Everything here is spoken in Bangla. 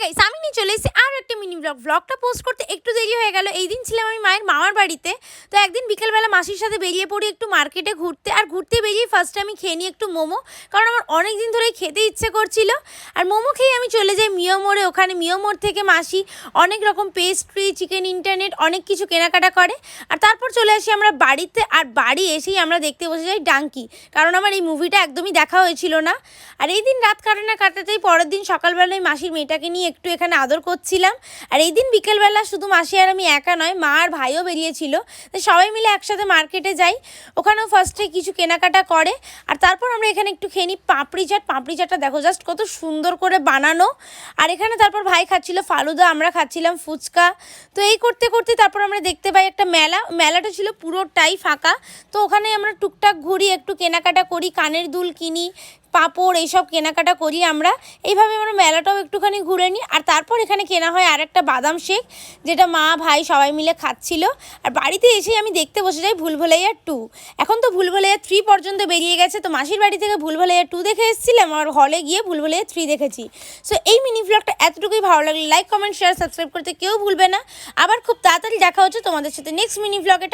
গাইস আমি নিয়ে চলে এসেছি আর একটা মিনি ব্লগটা পোস্ট করতে একটু দেরি হয়ে গেল। এই দিন ছিলাম আমি মায়ের মামার বাড়িতে। তো একদিন বিকেলবেলা মাসির সাথে বেরিয়ে পড়ি একটু মার্কেটে ঘুরতে। আর ঘুরতে বেরিয়ে ফার্স্টে আমি খেয়ে নিই একটু মোমো, কারণ আমার অনেক দিন ধরেই খেতে ইচ্ছে করছিল। আর মোমো খেয়ে আমি চলে যাই মিও মোড়ে। ওখানে মিও মোড় থেকে মাসি অনেক রকম পেস্ট্রি, চিকেন ইন্টারনেট অনেক কিছু কেনাকাটা করে। আর তারপর চলে আসি আমরা বাড়িতে। আর বাড়ি এসেই আমরা দেখতে বসে যাই ডাঙ্কি, কারণ আমার এই মুভিটা একদমই দেখা হয়েছিল না। আর এই দিন রাত কাটাতেই পরের দিন সকালবেলায় মাসির মেয়েটাকে নিয়ে একটু এখানে আদর করছিলাম। আর এই দিন বিকেলবেলা শুধু মাসি আর আমি একা নয়, মা আর ভাইও বেরিয়েছিল। তো সবাই মিলে একসাথে মার্কেটে যাই, ওখানেও ফার্স্টে কিছু কেনাকাটা করে। আর তারপর আমরা এখানে একটু খেয়ে নিই পাপড়ি চাটটা দেখো জাস্ট কত সুন্দর করে বানানো। আর এখানে তারপর ভাই খাচ্ছিল ফালুদা, আমরা খাচ্ছিলাম ফুচকা। তো এই করতে করতে তারপর আমরা দেখতে পাই একটা মেলাটা ছিল পুরোটাই ফাঁকা। তো ওখানে আমরা টুকটাক ঘুরি, একটু কেনাকাটা করি, কানের দুল কিনি, পাঁপড় এইসব কেনাকাটা করি আমরা। এইভাবে আমরা মেলাটাও একটুখানি ঘুরে নিই। আর তারপর এখানে কেনা হয় আর একটা বাদাম শেক, যেটা মা ভাই সবাই মিলে খাচ্ছিল। আর বাড়িতে এসেই আমি দেখতে বসে যাই ভুলভুলাইয়া 2। এখন তো ভুলভুলাইয়া 3 পর্যন্ত বেরিয়ে গেছে। তো মাসির বাড়ি থেকে ভুলভুলাইয়া 2 দেখে এসেছিলাম, আর হলে গিয়ে ভুলভুলাইয়া 3 দেখেছি। সো এই মিনি ব্লগটা এতটুকুই। ভালো লাগলে লাইক, কমেন্ট, শেয়ার, সাবস্ক্রাইব করতে কেউ ভুলবে না। আবার খুব তাড়াতাড়ি দেখা হচ্ছে তোমাদের সাথে নেক্সট মিনি ব্লগে।